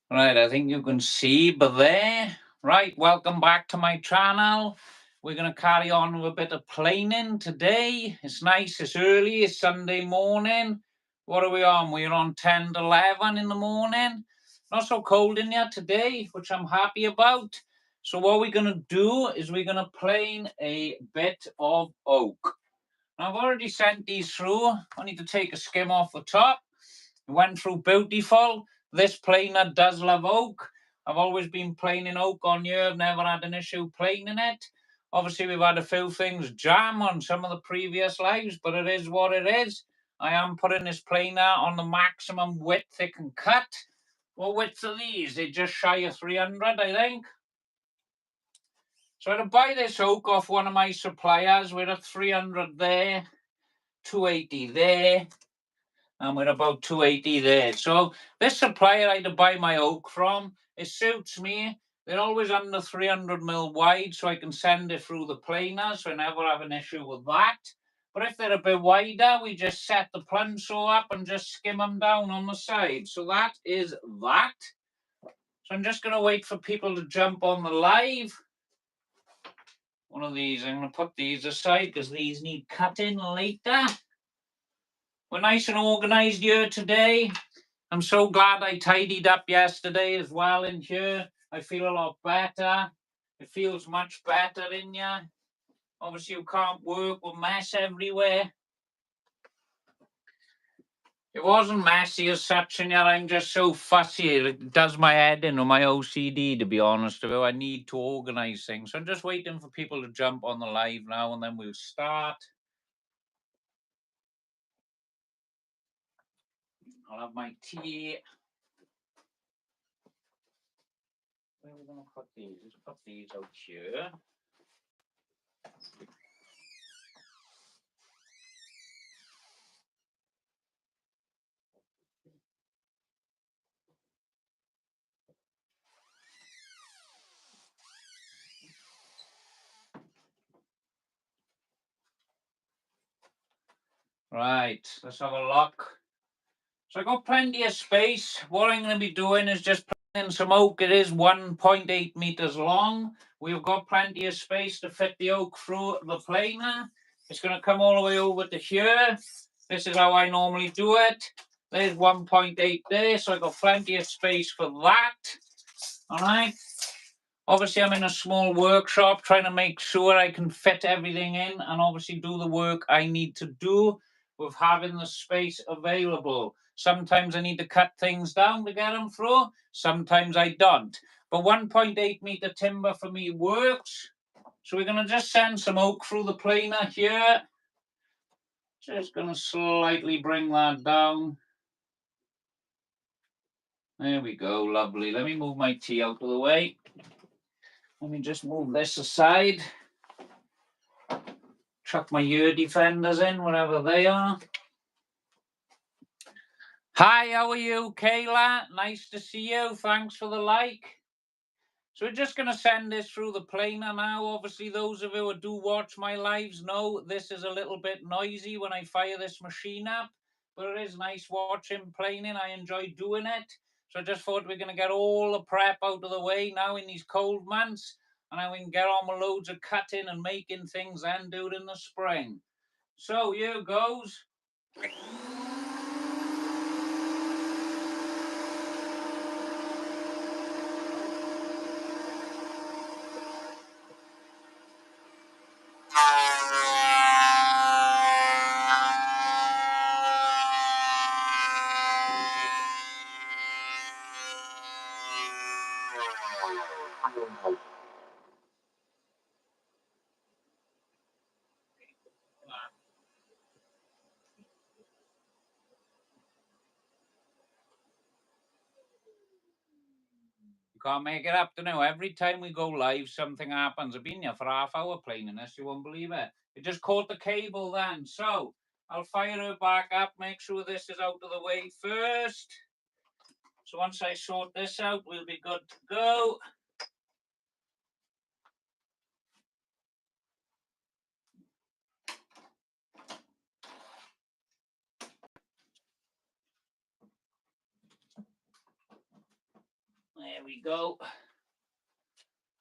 Right, I think you can see, but there. Right, welcome back to my channel. We're going to carry on with a bit of planing today. It's nice, it's early, it's Sunday morning. What are we on? We're on 10 to 11 in the morning. Not so cold in here today, which I'm happy about. So what we're going to do is we're going to plane a bit of oak. Now, I've already sent these through. I need to take a skim off the top. It went through beautiful. This planer does love oak. I've always been planing oak on here. I've never had an issue planing it. Obviously, we've had a few things jam on some of the previous lives, but it is what it is. I am putting this planer on the maximum width it can cut. What width are these? They're just shy of 300, I think. So I had to buy this oak off one of my suppliers. We're at 300 there, 280 there, and we're about 280 there. So this supplier I had to buy my oak from, it suits me. They're always under 300 mil wide, so I can send it through the planer, so I never have an issue with that. But if they're a bit wider, we just set the plunge saw up and just skim them down on the side. So that is that. So I'm just going to wait for people to jump on the live. One of these, I'm going to put these aside because these need cutting later. We're nice and organized here today. I'm so glad I tidied up yesterday as well in here. I feel a lot better. It feels much better in here. Obviously, you can't work with mess everywhere. It wasn't messy as such in here. I'm just so fussy. It does my head in or my OCD, to be honest with you. I need to organize things. So I'm just waiting for people to jump on the live now and then we'll start. I'll have my tea. Where are we going to put these? Let's put these out here. Right, let's have a look. So I got plenty of space. What I'm going to be doing is just putting in some oak. It is 1.8 meters long. We've got plenty of space to fit the oak through the planer. It's going to come all the way over to here. This is how I normally do it. There's 1.8 there, so I got plenty of space for that. All right. Obviously, I'm in a small workshop trying to make sure I can fit everything in and obviously do the work I need to do with having the space available. Sometimes I need to cut things down to get them through, sometimes I don't. But 1.8 meter timber for me works. So we're going to just send some oak through the planer here. Just going to slightly bring that down. There we go, lovely. Let me move my tea out of the way. Let me just move this aside. Chuck my ear defenders in, wherever they are. Hi, how are you, Kayla? Nice to see you. Thanks for the like. So we're just going to send this through the planer now. Obviously, those of you who do watch my lives know this is a little bit noisy when I fire this machine up, but it is nice watching planing. I enjoy doing it. So I just thought we're going to get all the prep out of the way now in these cold months, and then we can get on with loads of cutting and making things and do it in the spring. So here goes. You can't make it up to now. Every time we go live, something happens. I've been here for half hour playing this. You won't believe it. It just caught the cable then. So I'll fire it back up. Make sure this is out of the way first. So once I sort this out, we'll be good to go. There we go.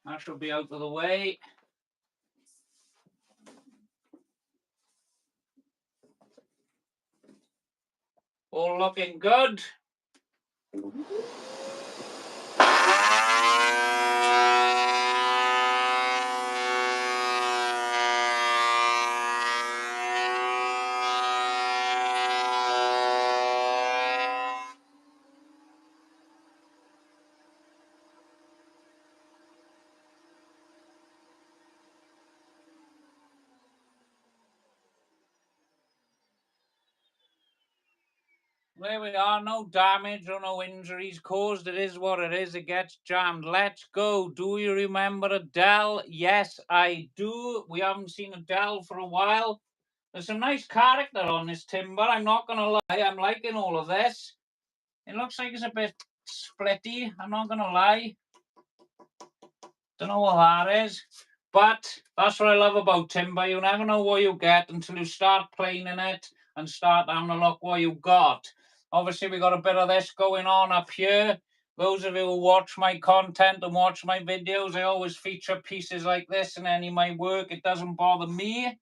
That should be out of the way. All looking good. There we are, no damage or no injuries caused. It is what it is. It gets jammed. Let's go. Do you remember Adele? Yes, I do. We haven't seen Adele for a while. There's some nice character on this timber. I'm not going to lie. I'm liking all of this. It looks like it's a bit splitty. I'm not going to lie. Don't know what that is. But that's what I love about timber. You never know what you get until you start playing in it and start having a look what you got. Obviously, we got a bit of this going on up here. Those of you who watch my content and watch my videos, I always feature pieces like this in any of my work. It doesn't bother me.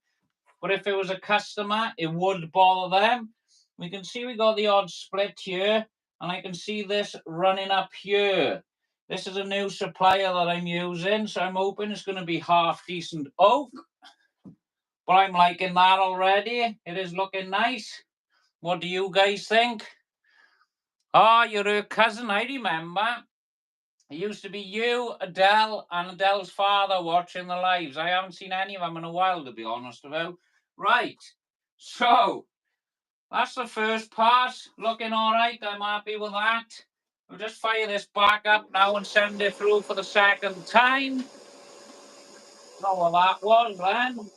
But if it was a customer, it would bother them. We can see we got the odd split here. And I can see this running up here. This is a new supplier that I'm using. So I'm hoping it's going to be half decent oak. But I'm liking that already. It is looking nice. What do you guys think? Oh, you're her cousin, I remember. It used to be you, Adele, and Adele's father watching the lives. I haven't seen any of them in a while, to be honest with you. Right, so that's the first pass. Looking all right. I'm happy with that. We'll just fire this back up now and send it through for the second time. Know what that was then.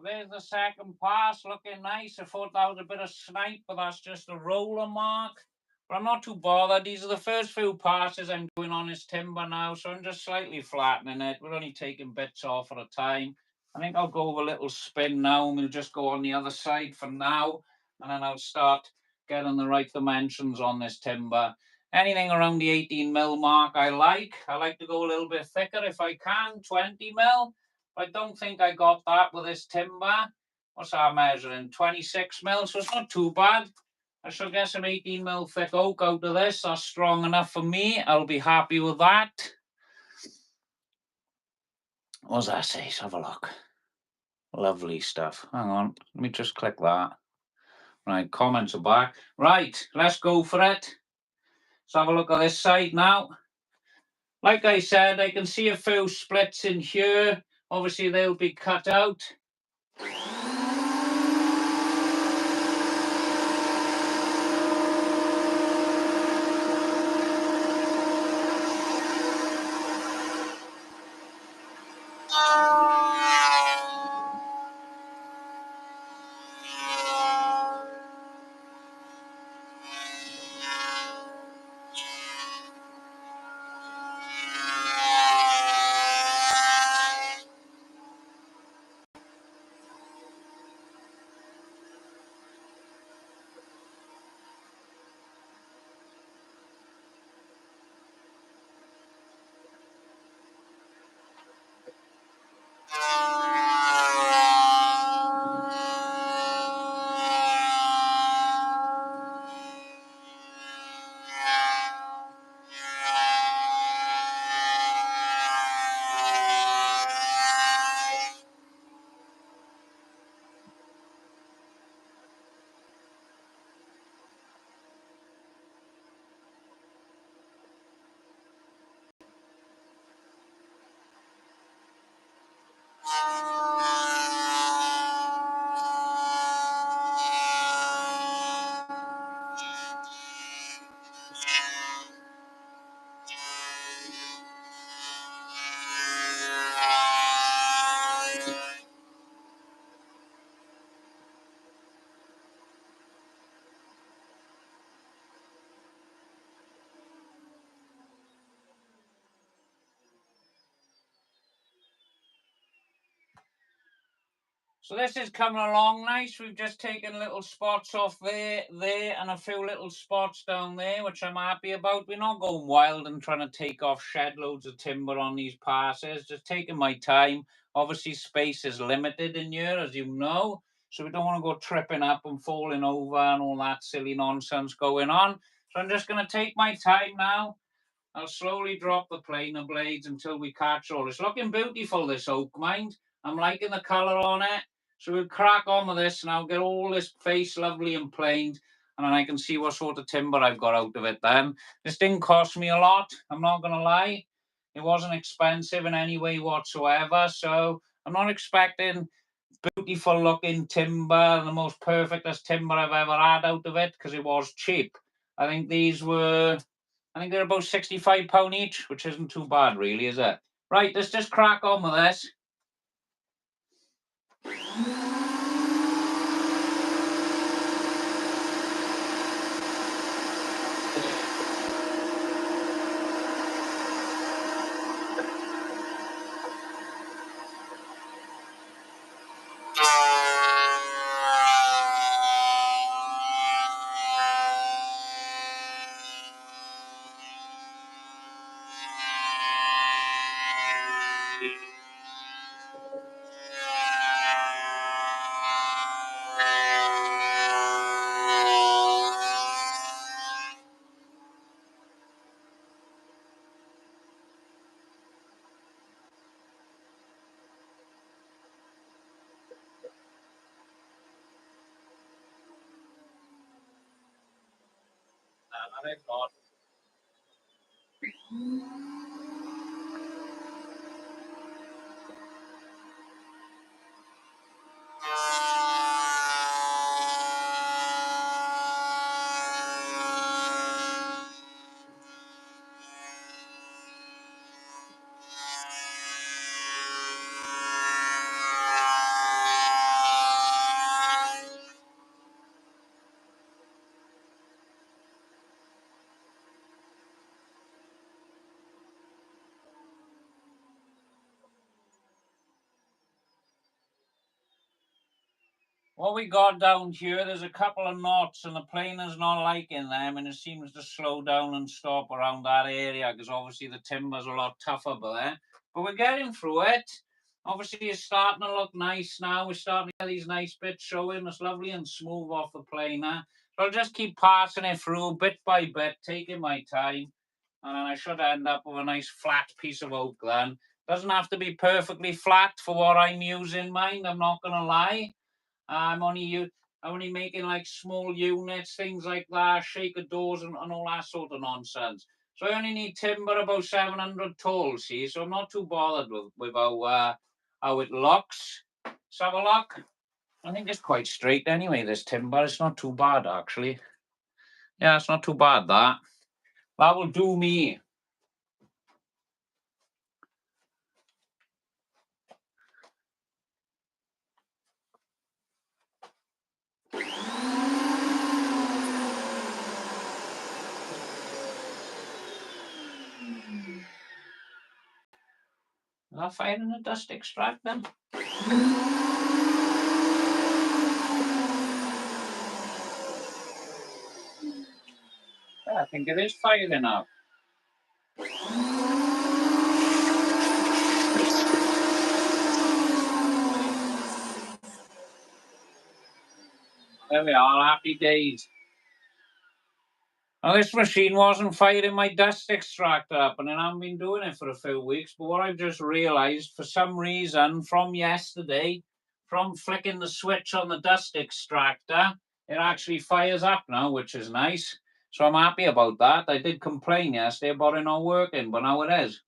There's the second pass, looking nice. I thought that was a bit of snipe, but that's just a roller mark. But I'm not too bothered. These are the first few passes I'm doing on this timber now, so I'm just slightly flattening it. We're only taking bits off at a time. I think I'll go with a little spin now, and we'll just go on the other side for now, and then I'll start getting the right dimensions on this timber. Anything around the 18 mil mark I like. I like to go a little bit thicker if I can, 20 mil. I don't think I got that with this timber. What's that measuring? 26 mil, so it's not too bad. I shall get some 18 mil thick oak out of this. That's strong enough for me. I'll be happy with that. What does that say? Let's have a look. Lovely stuff. Hang on. Let me just click that. Right, comments are back. Right, let's go for it. Let's have a look at this side now. Like I said, I can see a few splits in here. Obviously, they'll be cut out. So this is coming along nice. We've just taken little spots off there, and a few little spots down there, which I'm happy about. We're not going wild and trying to take off shed loads of timber on these passes. Just taking my time. Obviously, space is limited in here, as you know. So we don't want to go tripping up and falling over and all that silly nonsense going on. So I'm just going to take my time now. I'll slowly drop the planer blades until we catch all. It's looking beautiful, this oak, mind. I'm liking the colour on it. So we'll crack on with this now, get all this face lovely and planed, and then I can see what sort of timber I've got out of it then. This didn't cost me a lot, I'm not going to lie. It wasn't expensive in any way whatsoever, so I'm not expecting beautiful looking timber, the most perfectest timber I've ever had out of it, because it was cheap. I think they're about £65 each, which isn't too bad really, is it? Right, let's just crack on with this. What we got down here, there's a couple of knots and the planer's not liking them, and it seems to slow down and stop around that area because obviously the timber's a lot tougher there. But we're getting through it. Obviously it's starting to look nice now. We're starting to get these nice bits showing. It's lovely and smooth off the planer. So I'll just keep passing it through bit by bit, taking my time. And then I should end up with a nice flat piece of oak then. Doesn't have to be perfectly flat for what I'm using, mind. I'm not going to lie. I'm only making like small units, things like that, shaker doors and all that sort of nonsense. So I only need timber about 700 tall, see, so I'm not too bothered with how it looks. Let's have a look. I think it's quite straight anyway, this timber. It's not too bad, actually. Yeah, it's not too bad, that. That will do me. Is that firing a dust extractor? Yeah, I think it is firing up. There we are, happy days. Now, this machine wasn't firing my dust extractor up, and I haven't been doing it for a few weeks. But what I've just realised, for some reason, from yesterday, from flicking the switch on the dust extractor, it actually fires up now, which is nice. So I'm happy about that. I did complain yesterday about it not working, but now it is.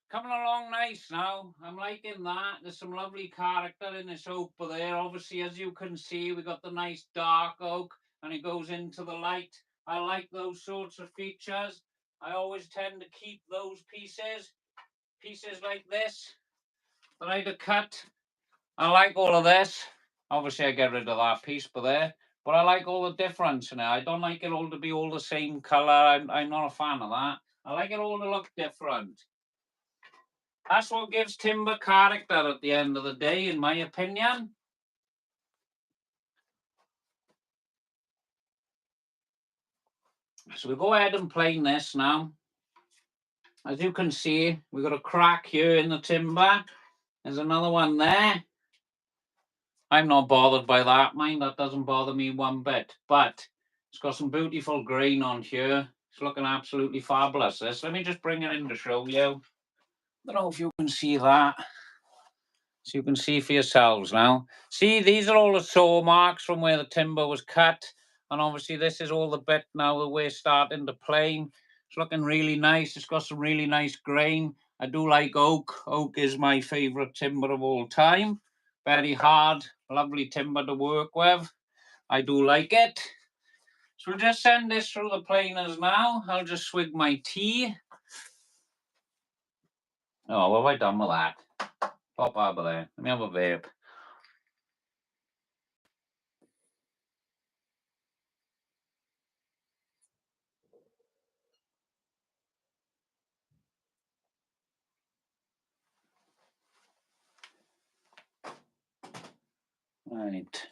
Coming along nice now. I'm liking that. There's some lovely character in this oak there. Obviously, as you can see, we got the nice dark oak and it goes into the light. I like those sorts of features. I always tend to keep those pieces like this that I cut. I like all of this. Obviously, I get rid of that piece there. But I like all the difference in it. I don't like it all to be all the same colour. I'm not a fan of that. I like it all to look different. That's what gives timber character at the end of the day, in my opinion. So we go ahead and plane this now. As you can see, we've got a crack here in the timber. There's another one there. I'm not bothered by that, mind. That doesn't bother me one bit. But it's got some beautiful grain on here. It's looking absolutely fabulous. This. Let me just bring it in to show you. I don't know if you can see that. So you can see for yourselves now. See, these are all the saw marks from where the timber was cut. And obviously this is all the bit now that we're starting to plane. It's looking really nice. It's got some really nice grain. I do like oak. Oak is my favourite timber of all time. Very hard, lovely timber to work with. I do like it. So we'll just send this through the planers now. I'll just swig my tea. Oh, what have I done with that? Pop over there. Let me have a vape. Right.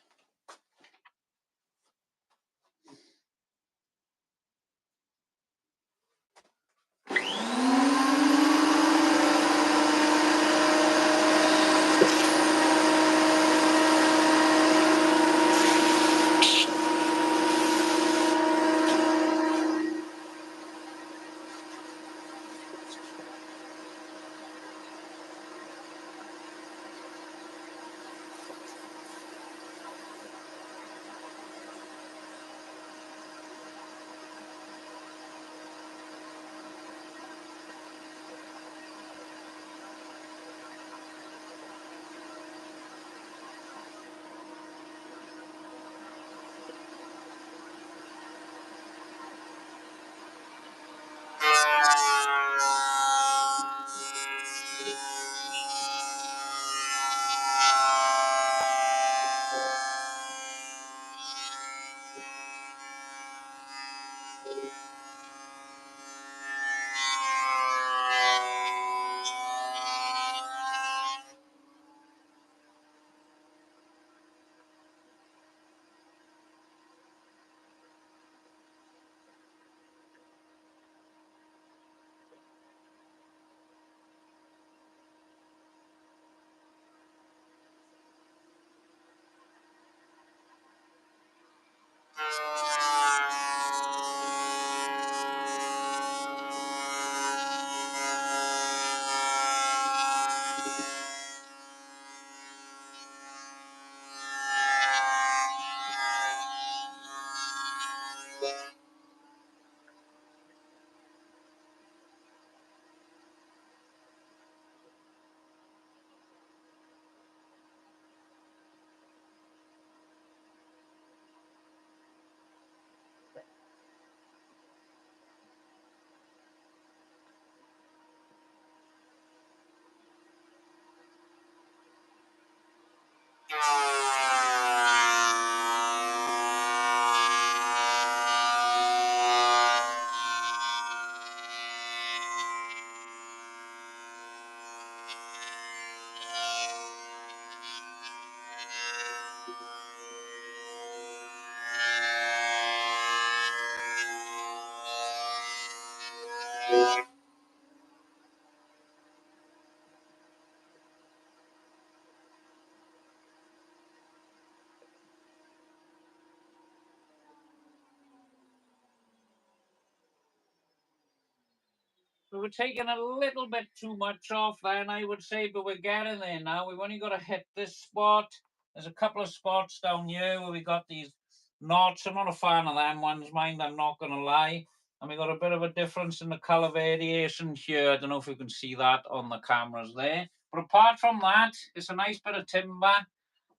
So we're taking a little bit too much off then, I would say, but we're getting there now. We've only got to hit this spot. There's a couple of spots down here where we got these knots. I'm not a fan of them ones, mind, I'm not going to lie. And we got a bit of a difference in the colour variation here. I don't know if you can see that on the cameras there. But apart from that, it's a nice bit of timber. I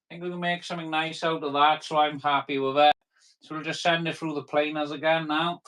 think we can make something nice out of that, so I'm happy with it. So we'll just send it through the planers again now.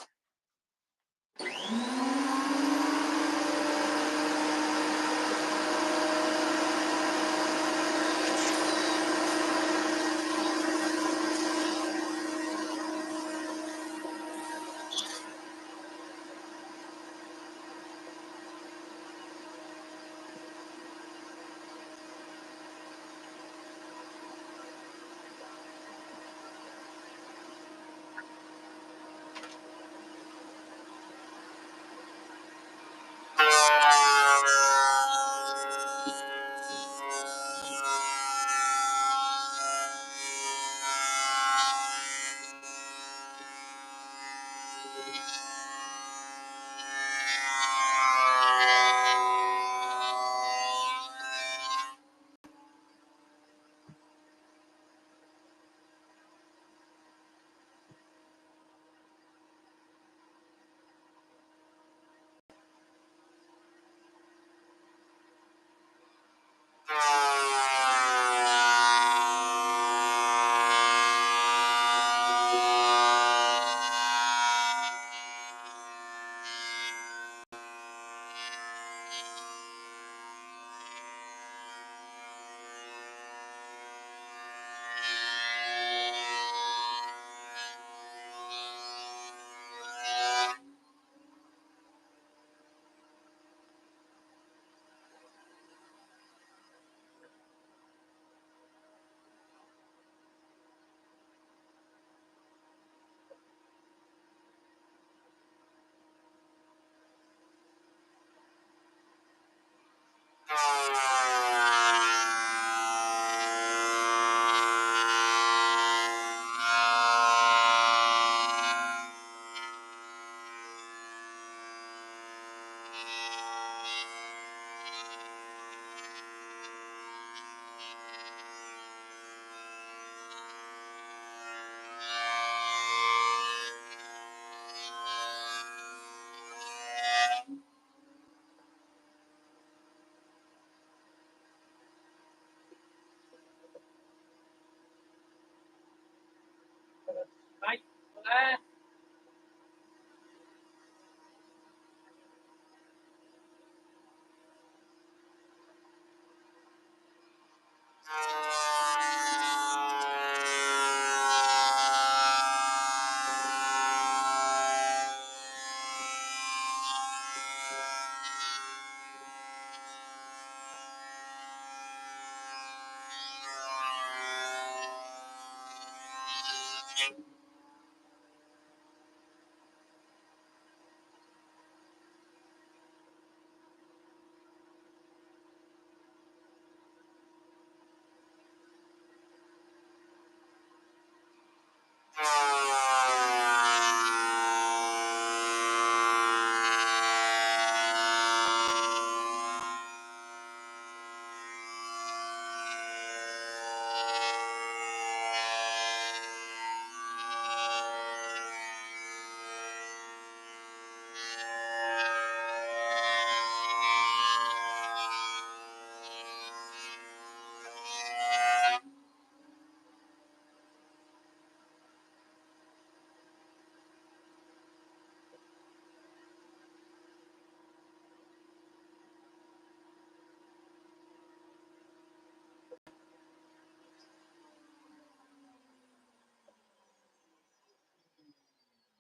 Right there.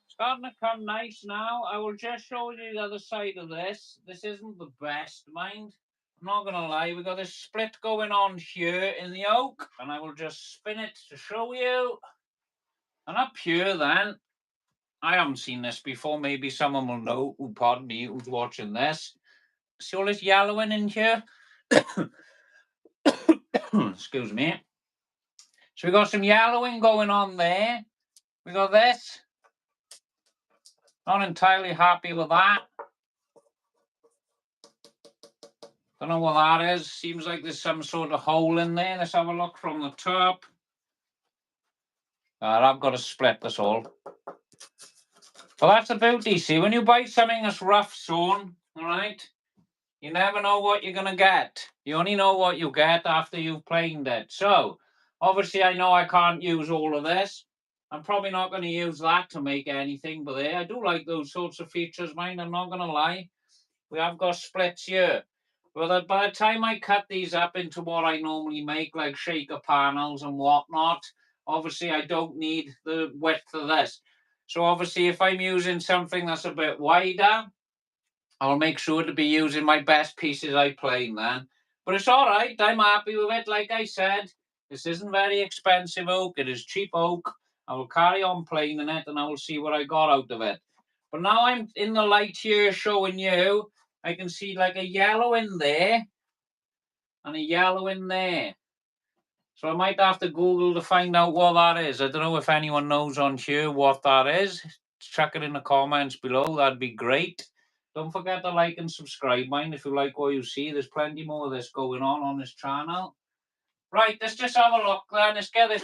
Starting to come nice now. I will just show you the other side of this. This isn't the best, mind. I'm not going to lie. We've got this split going on here in the oak, and I will just spin it to show you. And up here then, I haven't seen this before. Maybe someone will know, pardon me, who's watching this. See all this yellowing in here? Excuse me. So we got some yellowing going on there. We got this. Not entirely happy with that. Don't know what that is. Seems like there's some sort of hole in there. Let's have a look from the top. I've got to split this all. Well, that's the beauty. See, when you buy something that's rough sewn, all right, you never know what you're going to get. You only know what you get after you've planed it. So, obviously, I know I can't use all of this. I'm probably not going to use that to make anything, but I do like those sorts of features, mine. I'm not going to lie. We have got splits here. But by the time I cut these up into what I normally make, like shaker panels and whatnot, obviously I don't need the width of this. So obviously if I'm using something that's a bit wider, I'll make sure to be using my best pieces I plane then. But it's all right. I'm happy with it. Like I said, this isn't very expensive oak. It is cheap oak. I will carry on planing it and I will see what I got out of it. But now I'm in the light here showing you, I can see like a yellow in there and a yellow in there. So I might have to Google to find out what that is. I don't know if anyone knows on here what that is. Chuck it in the comments below. That'd be great. Don't forget to like and subscribe, mind, if you like what you see. There's plenty more of this going on this channel. Right, let's just have a look then. Let's get this.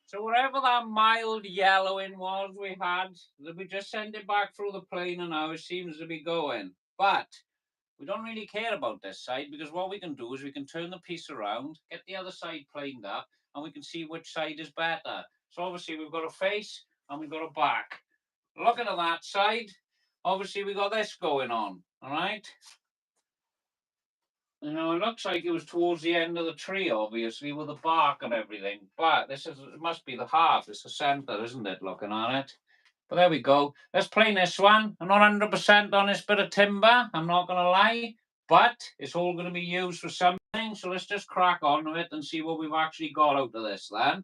So whatever that mild yellowing was we had, we just sent it back through the plane and now it seems to be going. But we don't really care about this side because what we can do is we can turn the piece around, get the other side planed up, and we can see which side is better. So obviously we've got a face and we've got a back. Looking at that side, obviously we got this going on, all right? You know, it looks like it was towards the end of the tree, obviously, with the bark and everything. But it must be the half. It's the centre, isn't it, looking at it? But there we go. Let's play this one. I'm not 100% on this bit of timber. I'm not going to lie. But it's all going to be used for something. So let's just crack on with it and see what we've actually got out of this then.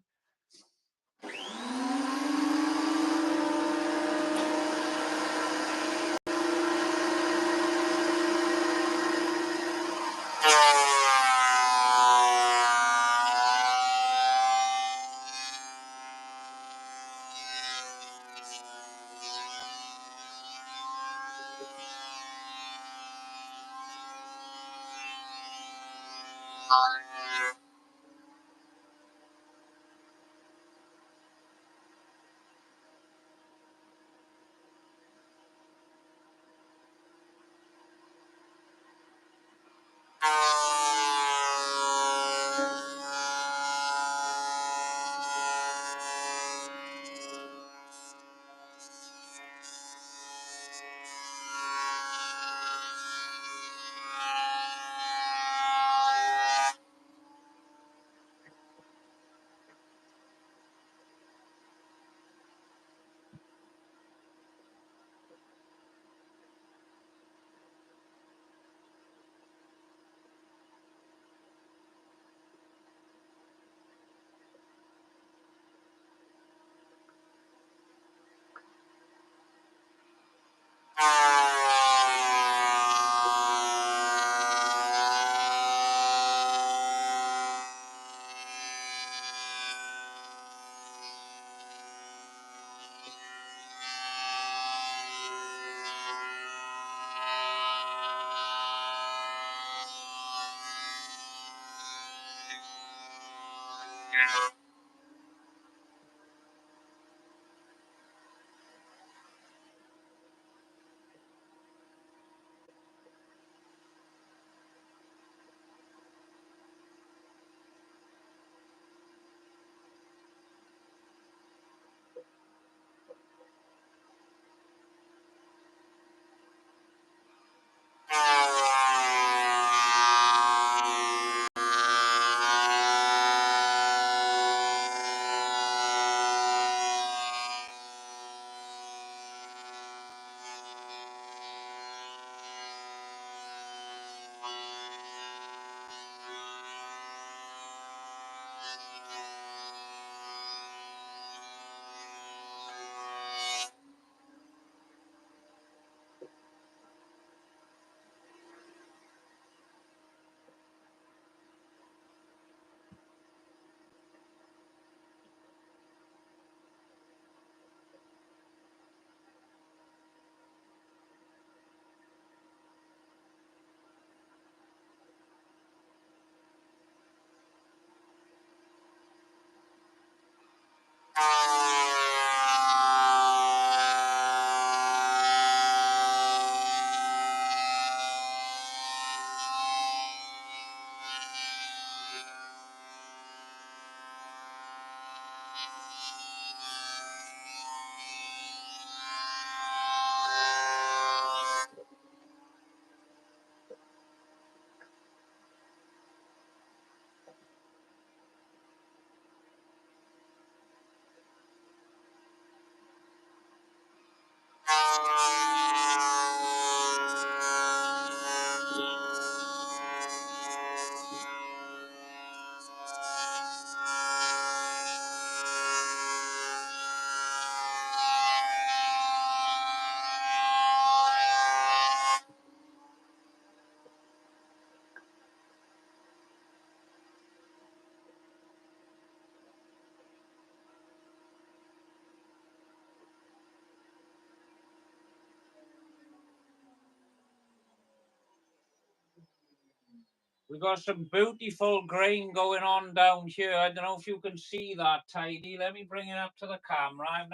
We got some beautiful grain going on down here. I don't know if you can see that, Tidy. Let me bring it up to the camera. I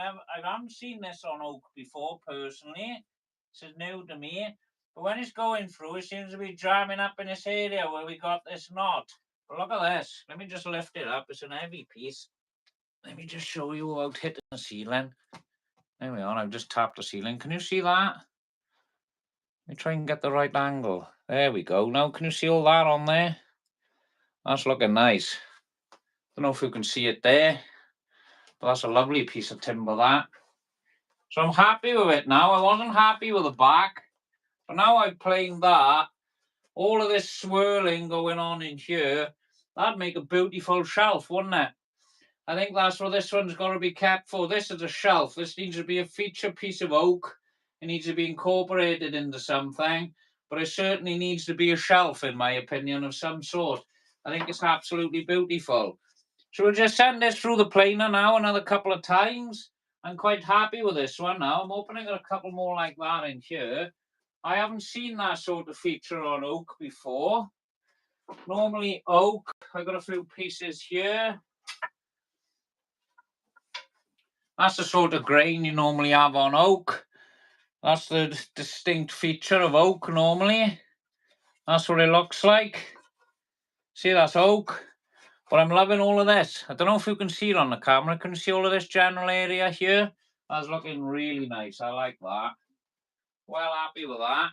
haven't seen this on oak before personally. This is new to me. But when it's going through, it seems to be jamming up in this area where we got this knot. But look at this. Let me just lift it up. It's an heavy piece. Let me just show you without hitting the ceiling. There we are. I've just tapped the ceiling. Can you see that? Let me try and get the right angle. There we go. Now, can you see all that on there? That's looking nice. Don't know if you can see it there, but that's a lovely piece of timber, that. So I'm happy with it now. I wasn't happy with the back, but now I've planed that. All of this swirling going on in here, that'd make a beautiful shelf, wouldn't it? I think that's what this one's got to be kept for. This is a shelf. This needs to be a feature piece of oak. It needs to be incorporated into something, but it certainly needs to be a shelf, in my opinion, of some sort. I think it's absolutely beautiful. So we'll just send this through the planer now another couple of times. I'm quite happy with this one now. I'm hoping I got a couple more like that in here. I haven't seen that sort of feature on oak before. Normally oak, I got a few pieces here. That's the sort of grain you normally have on oak. That's the distinct feature of oak normally. That's what it looks like. See, that's oak. But I'm loving all of this. I don't know if you can see it on the camera. Can you see all of this general area here? That's looking really nice. I like that. Well happy with that.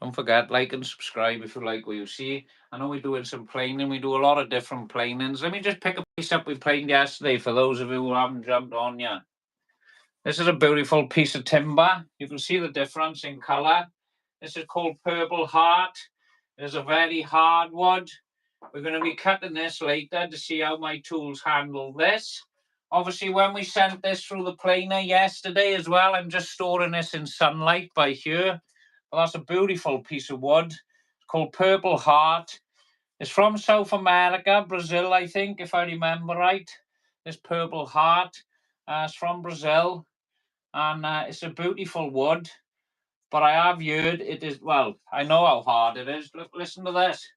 Don't forget, like and subscribe if you like what you see. I know we're doing some planing. We do a lot of different planings. Let me just pick a piece up we planed yesterday for those of you who haven't jumped on yet. This is a beautiful piece of timber. You can see the difference in colour. This is called Purple Heart. It is a very hard wood. We're going to be cutting this later to see how my tools handle this. Obviously, when we sent this through the planer yesterday as well, I'm just storing this in sunlight by here. Well, that's a beautiful piece of wood. It's called Purple Heart. It's from South America, Brazil, I think, if I remember right. This Purple Heart. It's from Brazil. And it's a beautiful wood. But I have heard it is, well, I know how hard it is. Look, listen to this.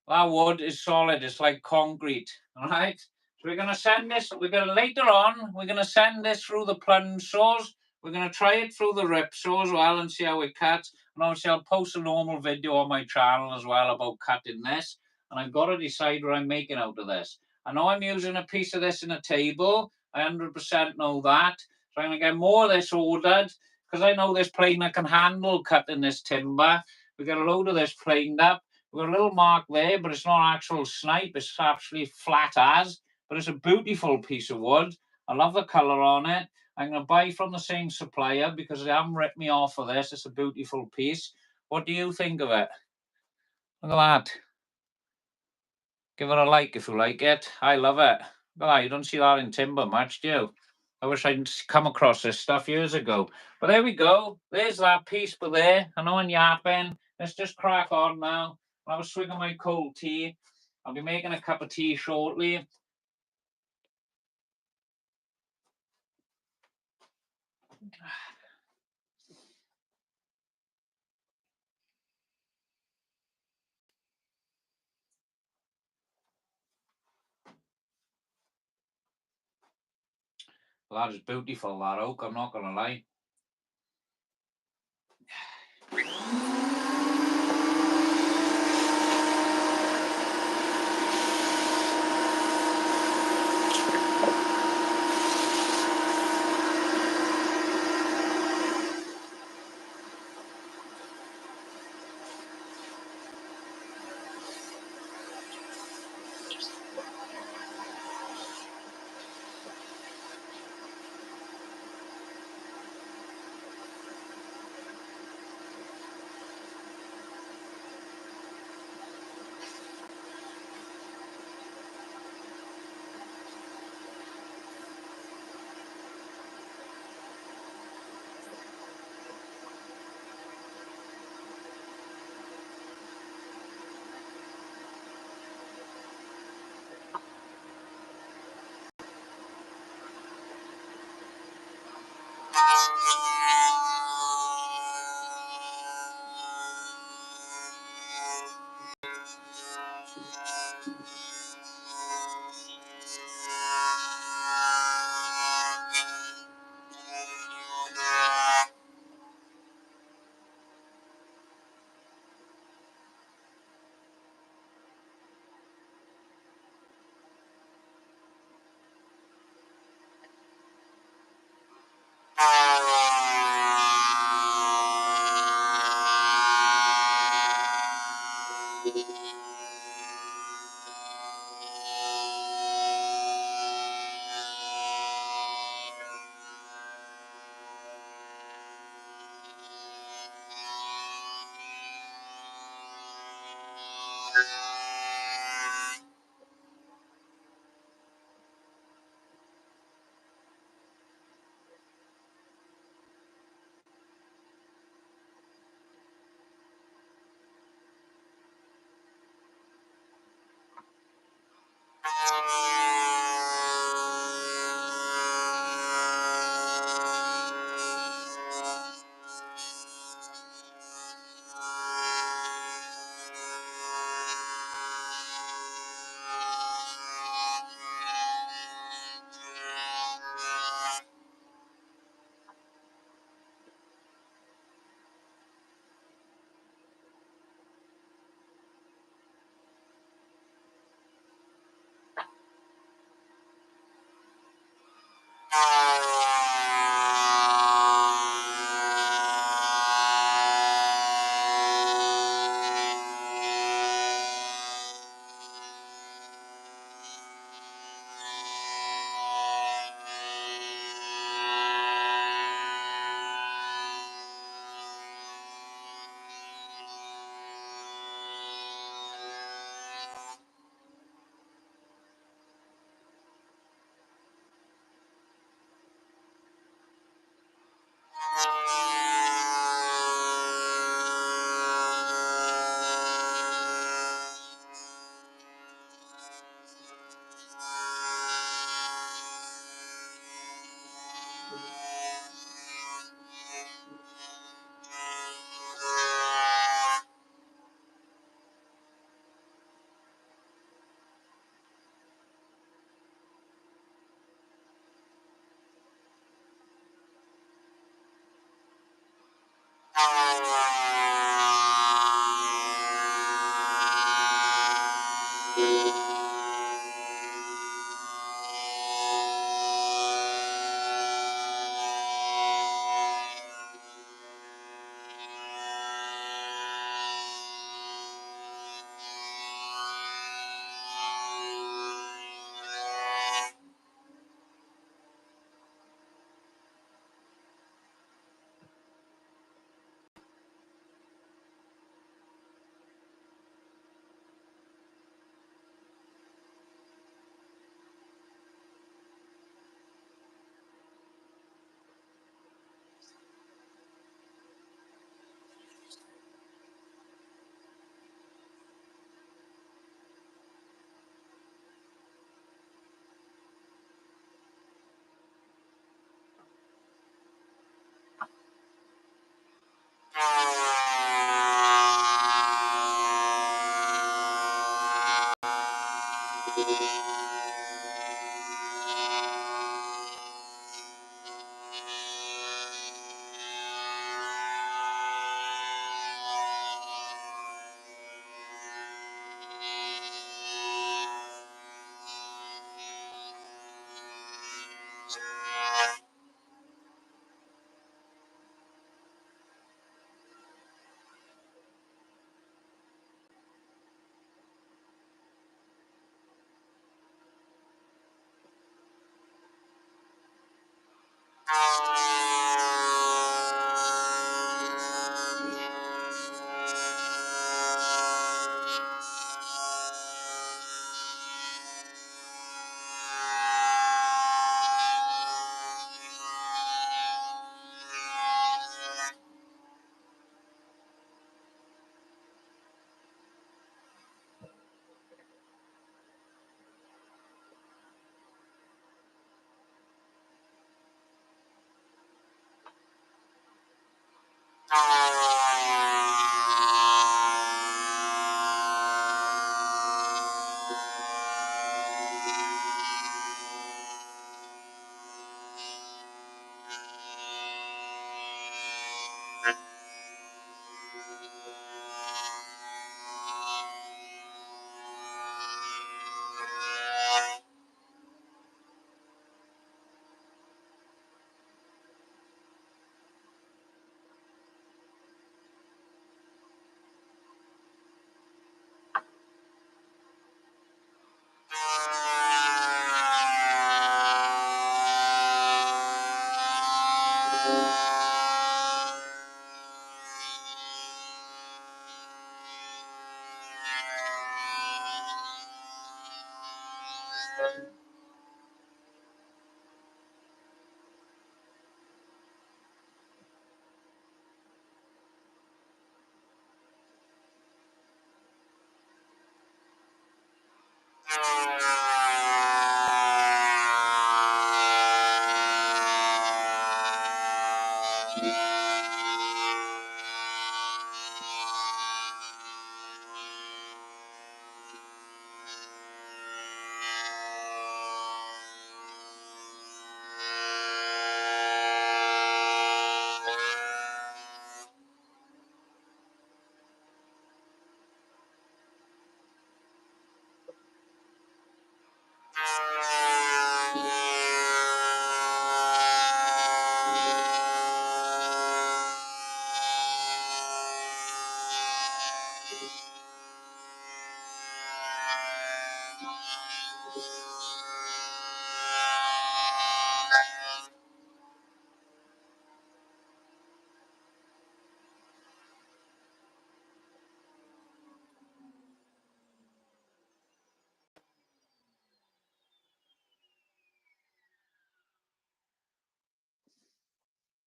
That wood is solid. It's like concrete. All right. So we're going to send this. We're going to later on. We're going to send this through the plunge saws. We're going to try it through the rip saw as well and see how it cuts. And obviously, I'll post a normal video on my channel as well about cutting this. And I've got to decide what I'm making out of this. I know I'm using a piece of this in a table. I 100% know that. So I'm going to get more of this ordered because I know this planer can handle cutting this timber. We got a load of this planed up. We've got a little mark there, but it's not actual snipe. It's actually flat as, but it's a beautiful piece of wood. I love the colour on it. I'm going to buy from the same supplier because they haven't ripped me off for this. It's a beautiful piece. What do you think of it? Look at that. Give it a like if you like it. I love it. Look at that. You don't see that in timber much, do you? I wish I'd come across this stuff years ago. But there we go. There's that piece for there. I know I'm yapping. Let's just crack on now. I'll have a swig of my cold tea. I'll be making a cup of tea shortly. Well, that is beautiful, that oak. I'm not going to lie.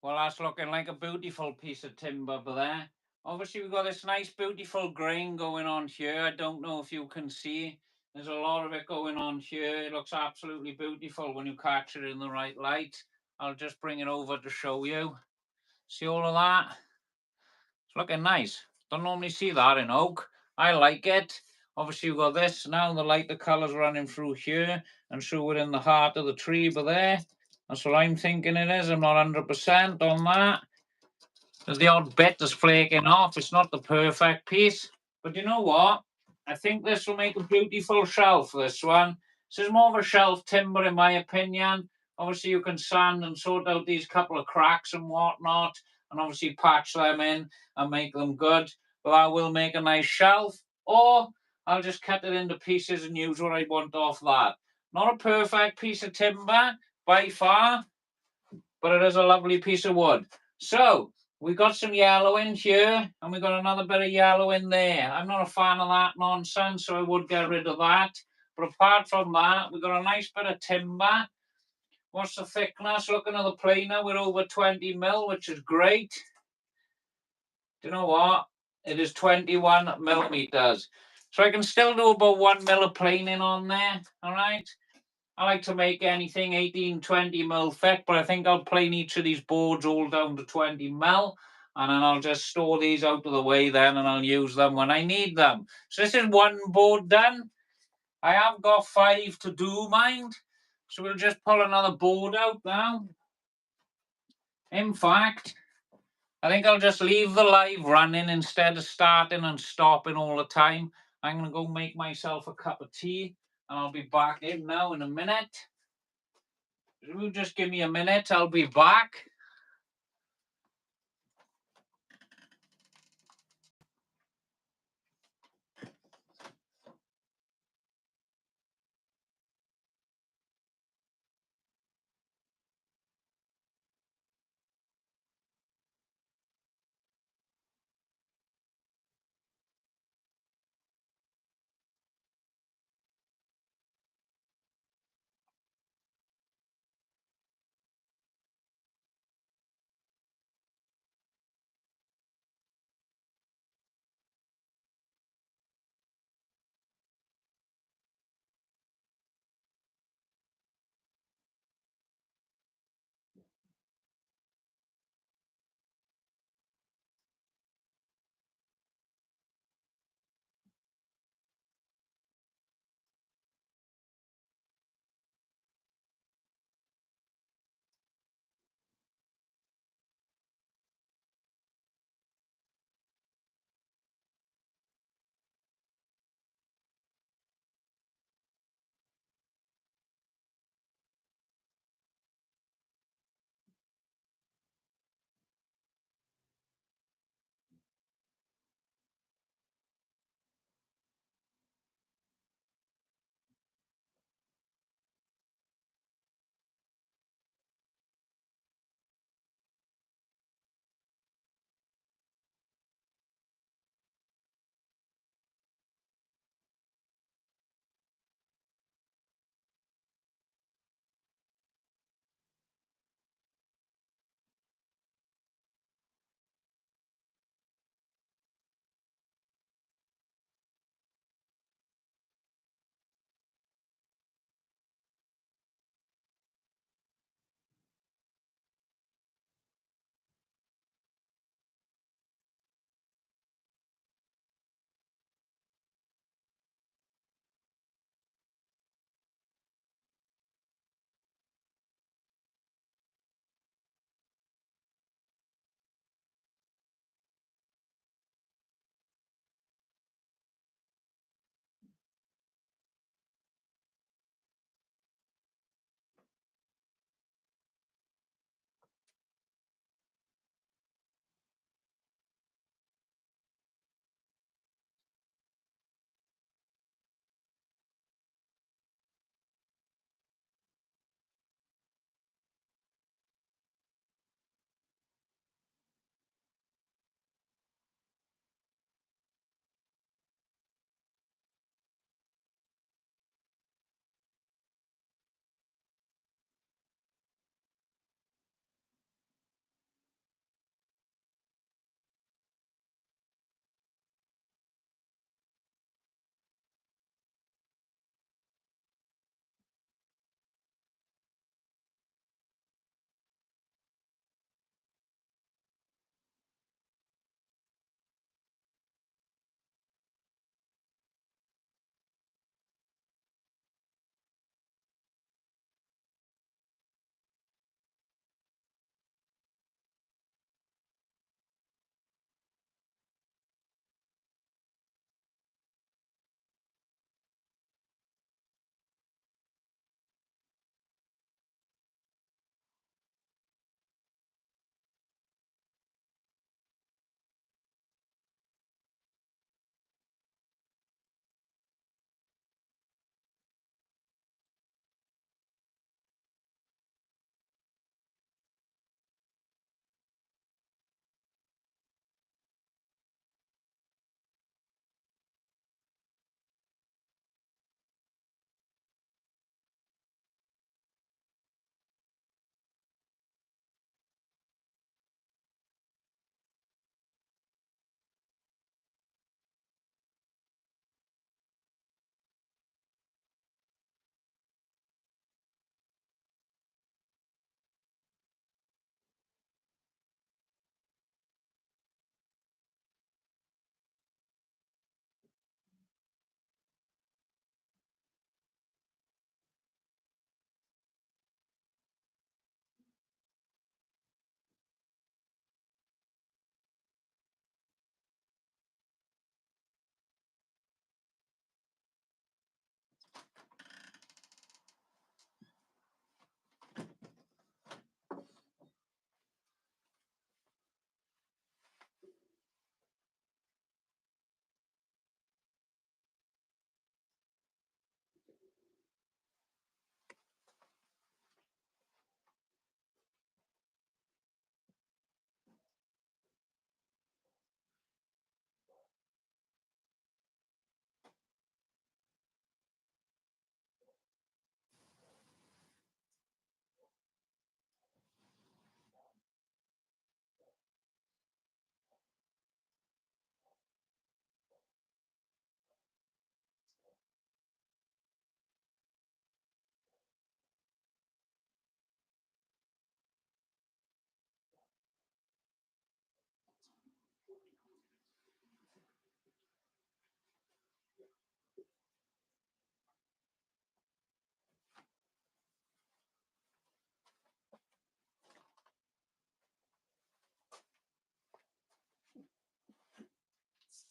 Well, that's looking like a beautiful piece of timber there. Obviously, we've got this nice, beautiful grain going on here. I don't know if you can see. There's a lot of it going on here. It looks absolutely beautiful when you catch it in the right light. I'll just bring it over to show you. See all of that? It's looking nice. Don't normally see that in oak. I like it. Obviously, we've got this now. The light, the colours running through here and through it in the heart of the tree, but there. That's what I'm thinking it is. I'm not 100% on that. There's the odd bit that's flaking off. It's not the perfect piece. But you know what? I think this will make a beautiful shelf, this one. This is more of a shelf timber, in my opinion. Obviously, you can sand and sort out these couple of cracks and whatnot, and obviously patch them in and make them good. But that will make a nice shelf. Or I'll just cut it into pieces and use what I want off that. Not a perfect piece of timber by far, but it is a lovely piece of wood. So, we got some yellow in here, and we got another bit of yellow in there. I'm not a fan of that nonsense, so I would get rid of that. But apart from that, we got a nice bit of timber. What's the thickness? Looking at the planer, we're over 20 mil, which is great. Do you know what? It is 21 millimeters. So I can still do about 1 mil of planing on there, all right? I like to make anything 18, 20 mil thick, but I think I'll plane each of these boards all down to 20 mil, and then I'll just store these out of the way then, and I'll use them when I need them. So this is one board done. I have got 5 to do, mind. So we'll just pull another board out now. In fact, I think I'll just leave the live running instead of starting and stopping all the time. I'm going to go make myself a cup of tea, and I'll be back in now in a minute. You just give me a minute, I'll be back.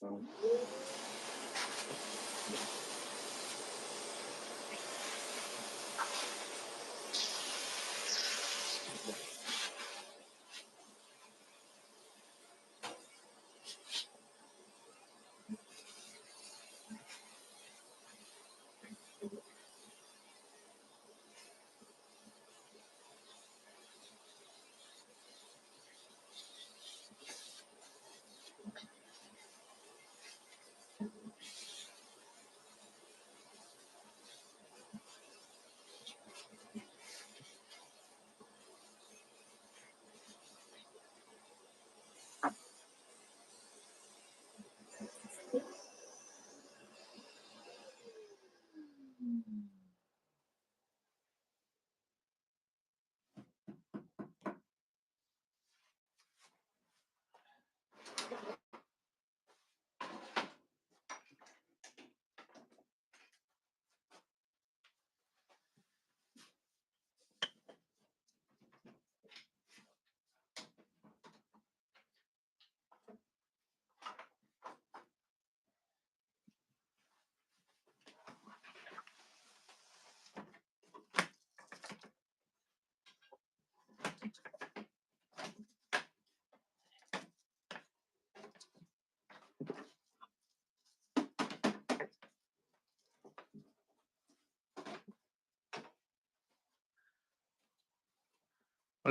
Well,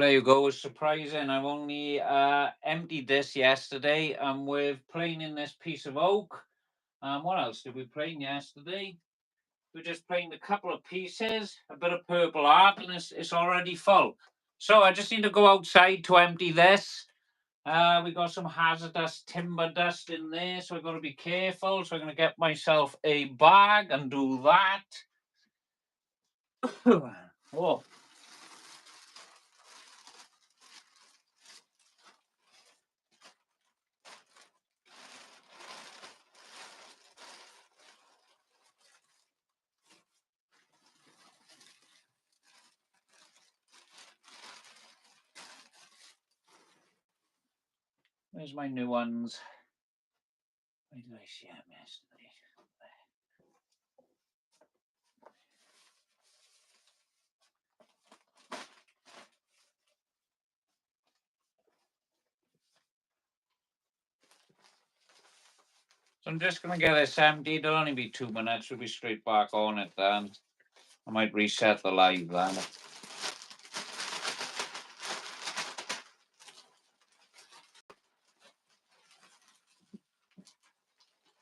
there you go. It's surprising. I've only emptied this yesterday. And we're planing this piece of oak. What else did we plane yesterday? We just planed a couple of pieces, a bit of purple art, and it's already full. So I just need to go outside to empty this. We got some hazardous timber dust in there, so I've got to be careful. So I'm going to get myself a bag and do that. Oh, where's my new ones? Where did I see them yesterday? So I'm just going to get this emptied. It'll only be 2 minutes. We'll be straight back on it then. I might reset the live then.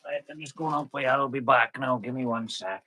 Right, I'm just going out by. I'll be back now. Give me 1 sec.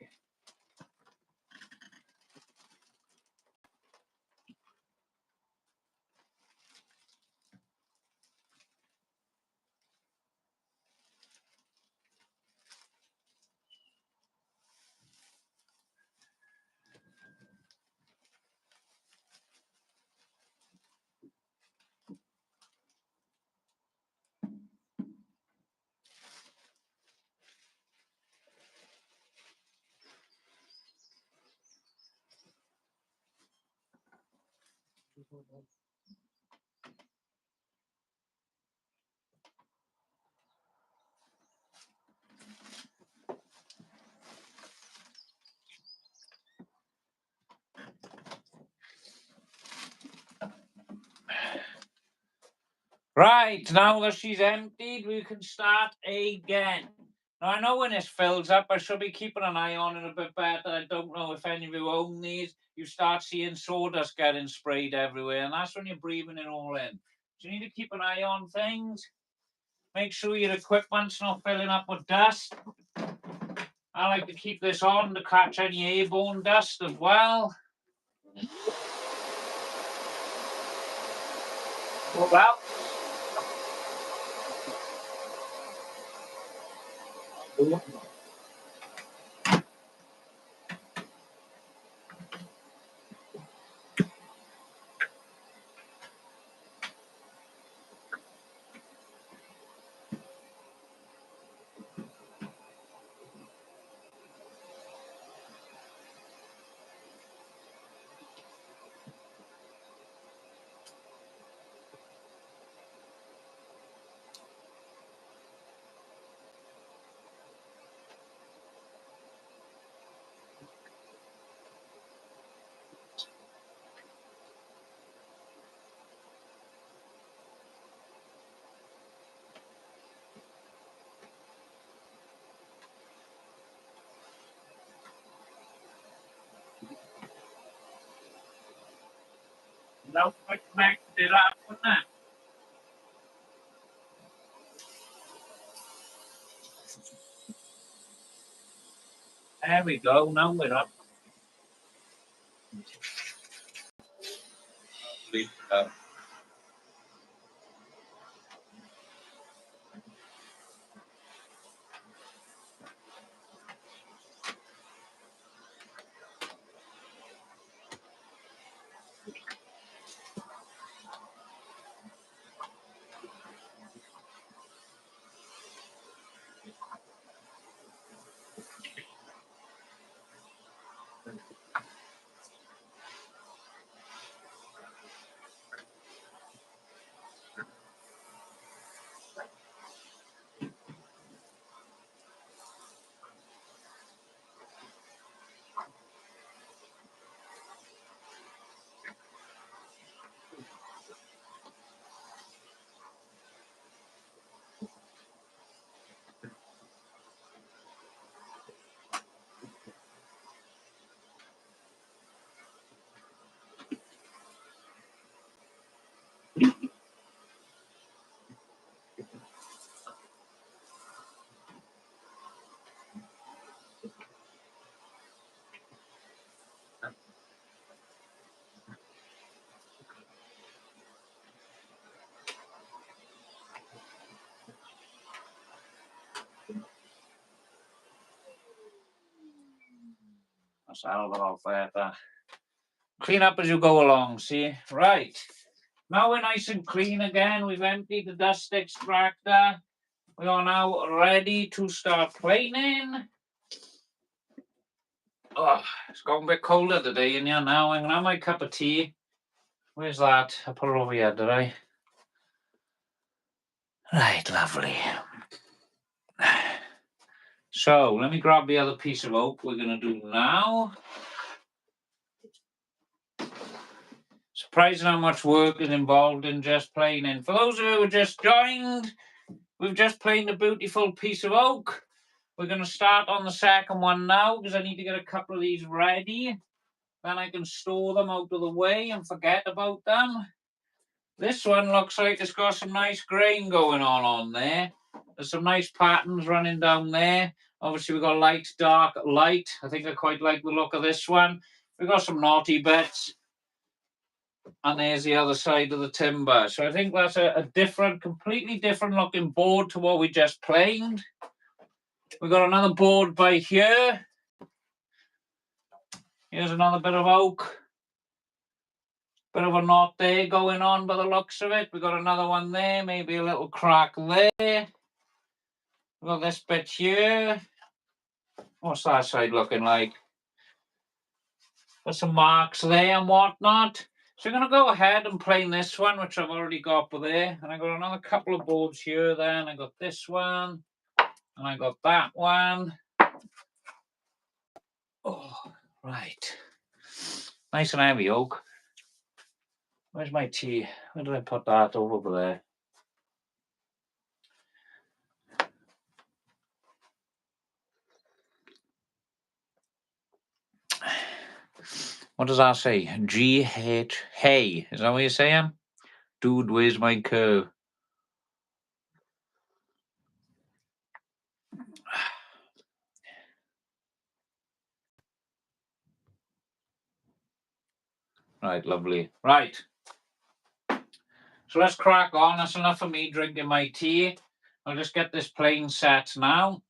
Right, now that she's emptied, we can start again. Now, I know when this fills up, I should be keeping an eye on it a bit better. I don't know if any of you own these. You start seeing sawdust getting sprayed everywhere, and that's when you're breathing it all in. So you need to keep an eye on things. Make sure your equipment's not filling up with dust. I like to keep this on to catch any airborne dust as well. Well, Now I connected it up, wouldn't it? There we go. Now we're up. That's a hell of a lot better. Clean up as you go along, see? Right. Now we're nice and clean again. We've emptied the dust extractor. We are now ready to start planing. Oh, it's gotten a bit colder today in here now. I'm going to have my cup of tea. Where's that? I put it over here, did I? Right, lovely. So, let me grab the other piece of oak we're going to do now. Surprising how much work is involved in just planing. For those of you who just joined, we've just planed a beautiful piece of oak. We're going to start on the second one now because I need to get a couple of these ready. Then I can store them out of the way and forget about them. This one looks like it's got some nice grain going on there. There's some nice patterns running down there. Obviously, we've got light, dark, light. I think I quite like the look of this one. We've got some naughty bits. And there's the other side of the timber. So I think that's a different, completely different looking board to what we just planed. We've got another board by here. Here's another bit of oak. Bit of a knot there going on by the looks of it. We've got another one there, maybe a little crack there. We've got this bit here. What's that side looking like? Got some marks there and whatnot. So I'm going to go ahead and plane this one, which I've already got there. And I got another couple of boards here then. I got this one. And I got that one. Oh, right. Nice and heavy oak. Where's my tea? Where did I put that? Over there. What does that say? G-H. Hey. Is that what you're saying? Dude, where's my curve? Right, lovely. Right. So let's crack on. That's enough for me drinking my tea. I'll just get this plane set now.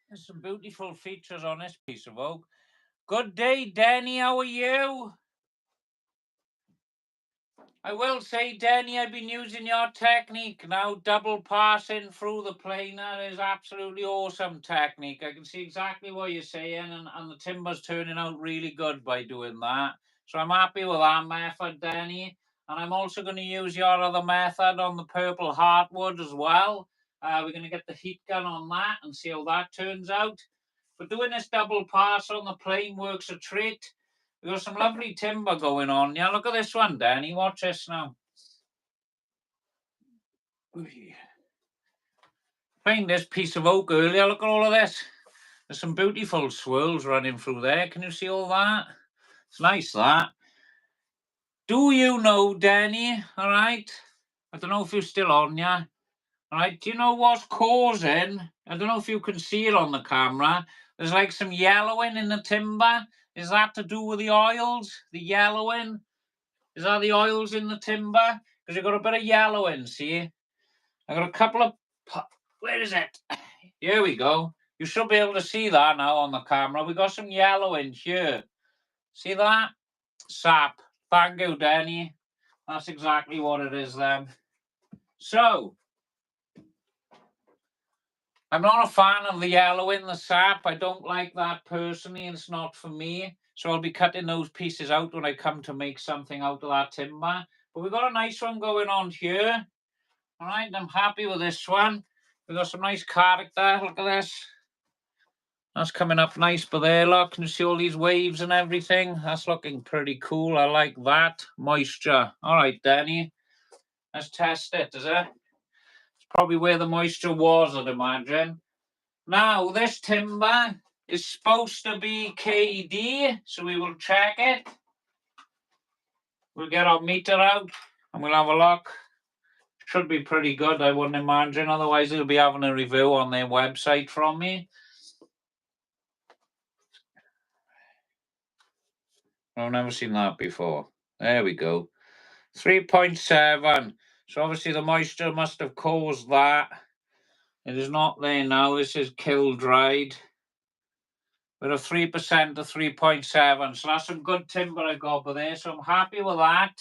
There's some beautiful features on this piece of oak. Good day, Danny. How are you? I will say, Danny, I've been using your technique now. Double passing through the planer is absolutely awesome technique. I can see exactly what you're saying, and the timber's turning out really good by doing that. So I'm happy with that method, Danny. And I'm also going to use your other method on the purple heartwood as well. We're going to get the heat gun on that and see how that turns out. But doing this double pass on the plane works a treat. We've got some lovely timber going on. Yeah, look at this one, Danny. Watch this now. Find this piece of oak earlier. Look at all of this. There's some beautiful swirls running through there. Can you see all that? It's nice, that. Do you know, Danny? All right. I don't know if you're still on, yeah. All right. Do you know what's causing? I don't know if you can see it on the camera. There's like some yellowing in the timber. Is that to do with the oils? The yellowing? Is that the oils in the timber? Because you've got a bit of yellowing, see? I got a couple of... Where is it? Here we go. You should be able to see that now on the camera. We got some yellowing here. See that? Sap. Thank you, Danny. That's exactly what it is then. So, I'm not a fan of the yellow in the sap. I don't like that personally. It's not for me. So I'll be cutting those pieces out when I come to make something out of that timber. But we've got a nice one going on here. All right, I'm happy with this one. We've got some nice character. Look at this. That's coming up nice, but there, look, can you see all these waves and everything? That's looking pretty cool. I like that. Moisture. All right, Danny. Let's test it, is it? It's probably where the moisture was, I'd imagine. Now, this timber is supposed to be KD, so we will check it. We'll get our meter out and we'll have a look. Should be pretty good, I wouldn't imagine. Otherwise, they'll be having a review on their website from me. I've never seen that before. There we go. 3.7. So obviously the moisture must have caused that. It is not there now. This is kill dried. We're a 3% to 3.7. So that's some good timber I got over there. So I'm happy with that.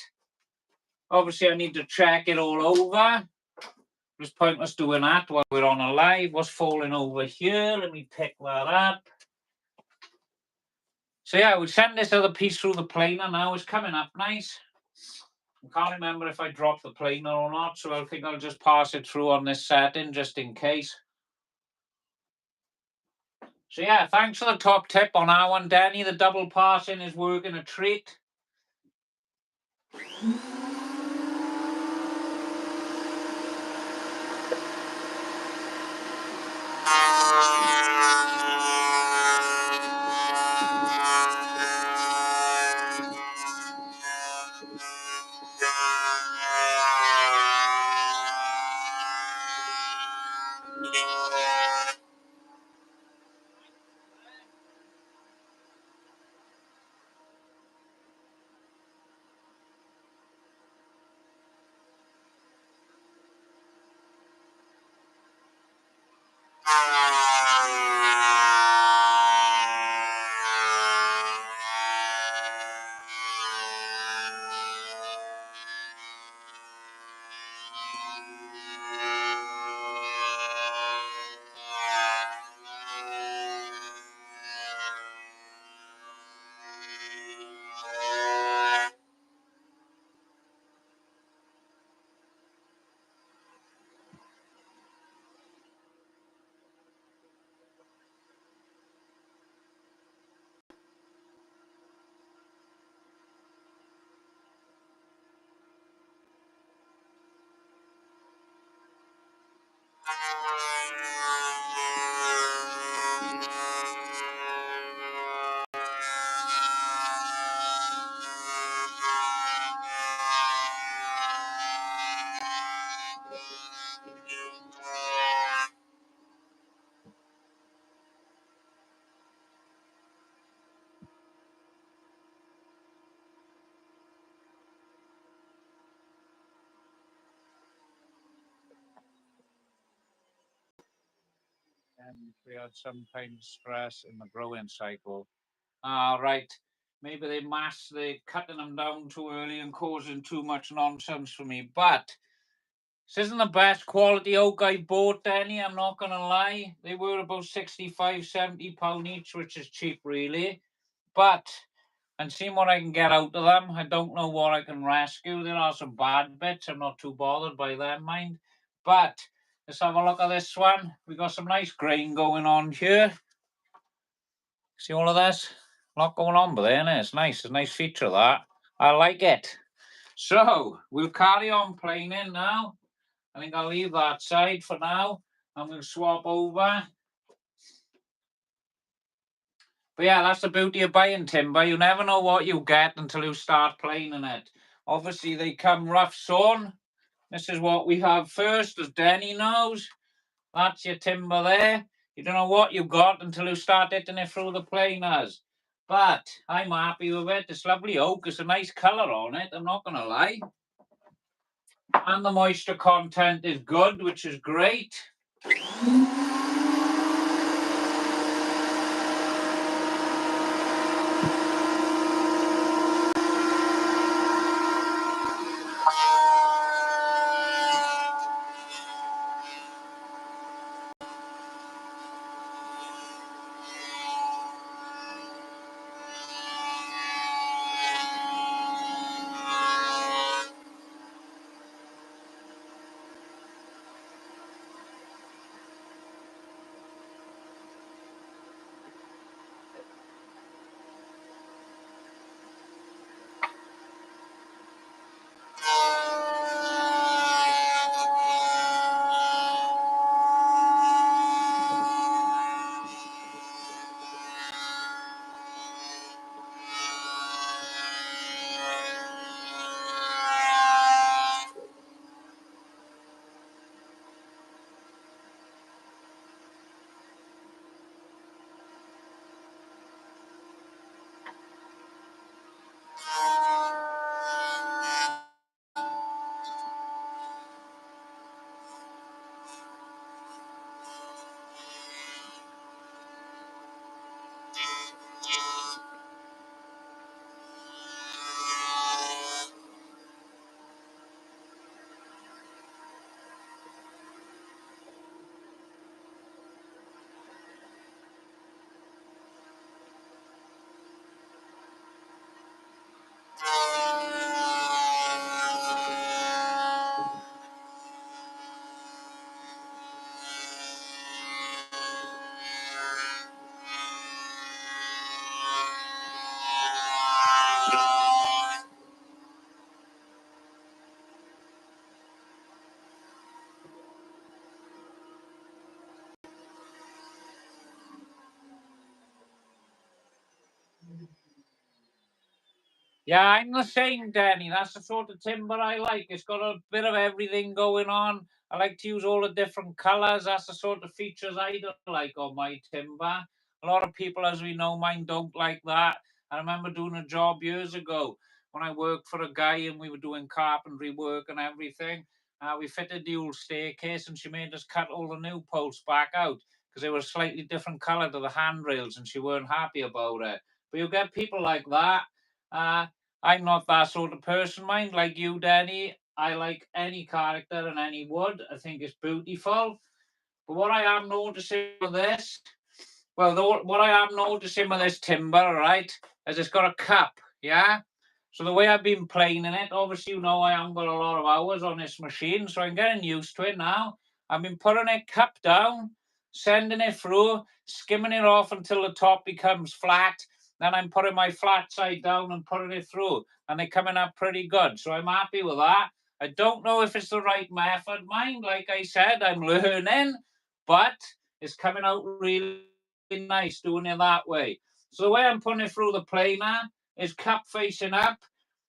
Obviously, I need to check it all over. It's pointless doing that while we're on a live. What's falling over here? Let me pick that up. So yeah, we'll send this other piece through the planer now. It's coming up nice. I can't remember if I dropped the planer or not, so I think I'll just pass it through on this setting just in case. So yeah, thanks for the top tip on that one, Danny. The double passing is working a treat. And we had some kind of stress in the growing cycle. Right. Maybe they're cutting them down too early and causing too much nonsense for me. But this isn't the best quality oak I bought, Danny. I'm not going to lie. They were about 65, 70 pound each, which is cheap, really. But I'm seeing what I can get out of them. I don't know what I can rescue. There are some bad bits. I'm not too bothered by them, mind. But let's have a look at this one. We got some nice grain going on here. See all of this? A lot going on, but then it's nice. It's a nice feature, that. I like it. So we'll carry on planing now. I think I'll leave that side for now and we'll swap over. But yeah, that's the beauty of buying timber. You never know what you get until you start planing it. Obviously, they come rough sawn. This is what we have first, as Denny knows. That's your timber there. You don't know what you got until you start hitting it through the planers. But I'm happy with it. It's lovely oak. It's a nice colour on it. I'm not going to lie. And the moisture content is good, which is great. Yeah, I'm the same, Danny. That's the sort of timber I like. It's got a bit of everything going on. I like to use all the different colours. That's the sort of features I don't like on my timber. A lot of people, as we know, mine don't like that. I remember doing a job years ago when I worked for a guy and we were doing carpentry work and everything. We fitted the old staircase and she made us cut all the new posts back out because they were a slightly different colour to the handrails and she weren't happy about it. But you get people like that. Uh, I'm not that sort of person, mind, like you, Danny. I like any character and any wood. I think it's beautiful. But what I am noticing with this, well, what I am noticing with this timber, right, is it's got a cup, yeah? So the way I've been planing it, obviously, you know, I haven't got a lot of hours on this machine, so I'm getting used to it now. I've been putting it cup down, sending it through, skimming it off until the top becomes flat. Then I'm putting my flat side down and putting it through, and they're coming up pretty good. So I'm happy with that. I don't know if it's the right method, mind. Like I said, I'm learning, but it's coming out really nice doing it that way. So the way I'm putting it through the planer is cup facing up.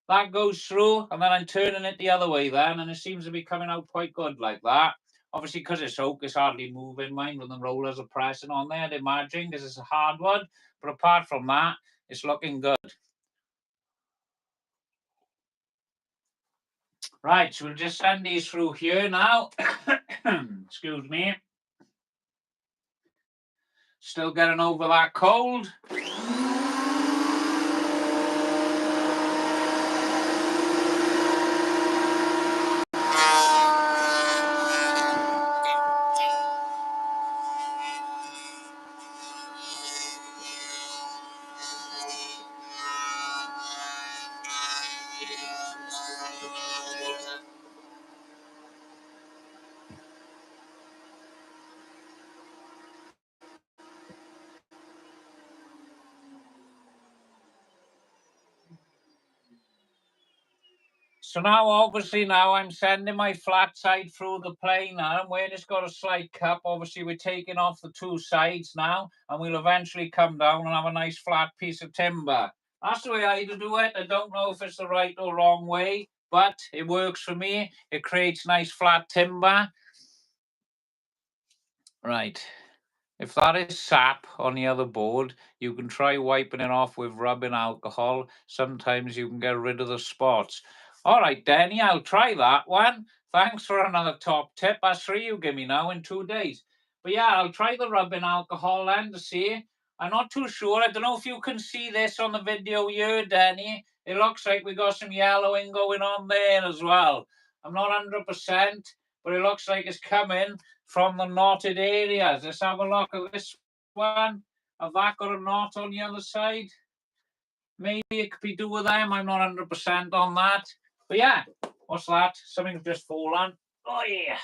That goes through, and then I'm turning it the other way then, and it seems to be coming out quite good like that. Obviously, because it's oak, it's hardly moving mine when the rollers are pressing on there. They're margin because it's a hard one. But apart from that, it's looking good. Right, so we'll just send these through here now. Excuse me. Still getting over that cold. So now, obviously, now I'm sending my flat side through the planer, and where it's got a slight cup, obviously we're taking off the two sides now, and we'll eventually come down and have a nice flat piece of timber. That's the way I do it. I don't know if it's the right or wrong way, but it works for me. It creates nice flat timber. Right. If that is sap on the other board, you can try wiping it off with rubbing alcohol. Sometimes you can get rid of the spots. All right, Danny, I'll try that one. Thanks for another top tip. That's three you give me now in 2 days. But yeah, I'll try the rubbing alcohol then to see. I'm not too sure. I don't know if you can see this on the video here, Danny. It looks like we got some yellowing going on there as well. I'm not 100%, but it looks like it's coming from the knotted areas. Let's have a look at this one. Have that got a knot on the other side? Maybe it could be do with them. I'm not 100% on that. But yeah, what's that? Something's just fallen. Oh yeah.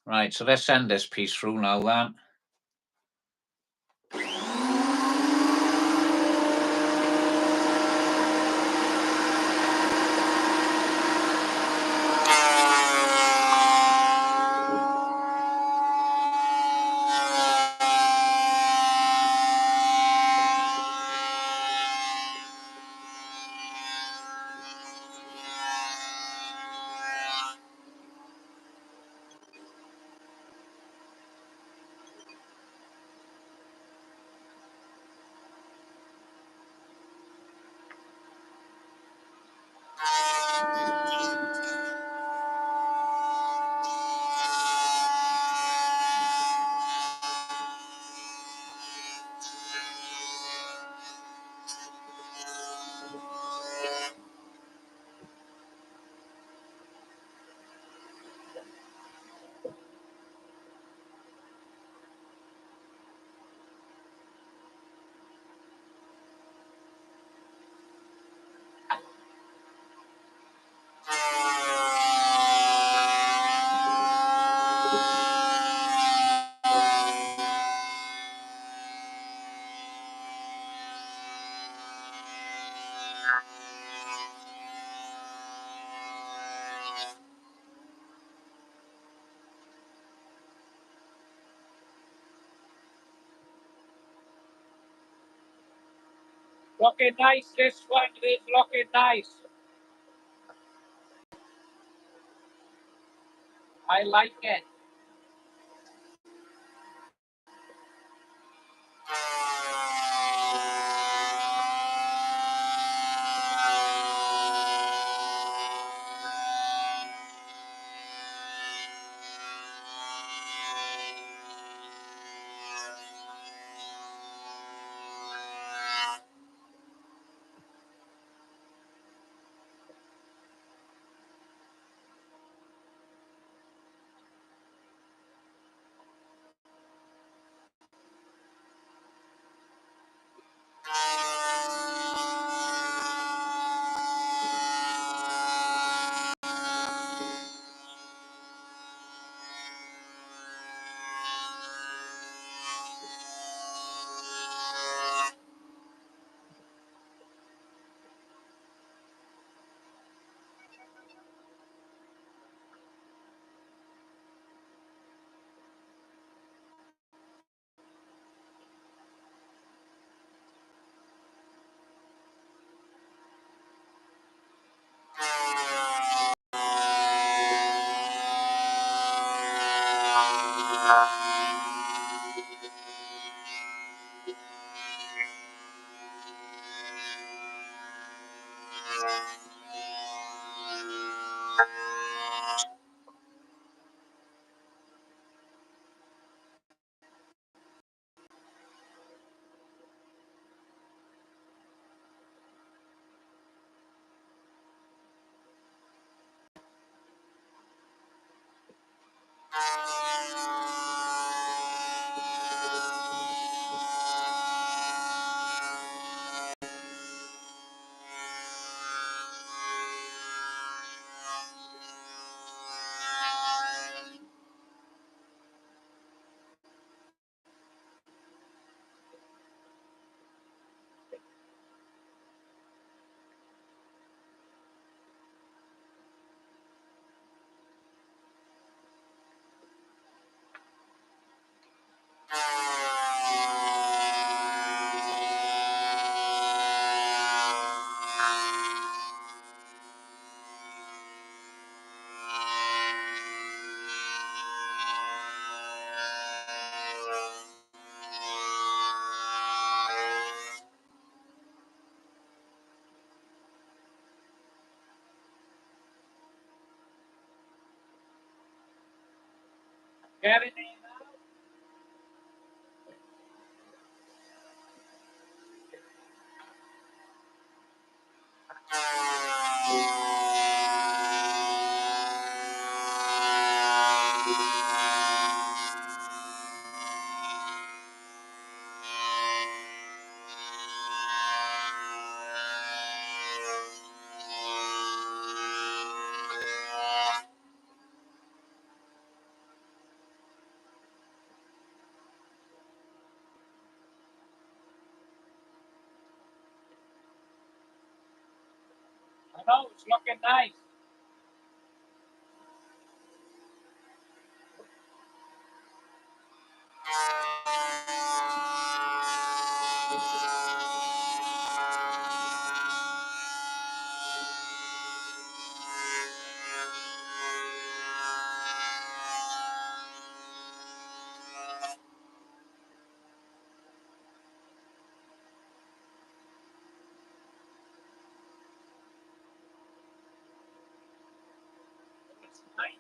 Right, so let's send this piece through now then. Looking nice, this one is looking nice. I like it. Get it? I know, it's looking nice. It's nice.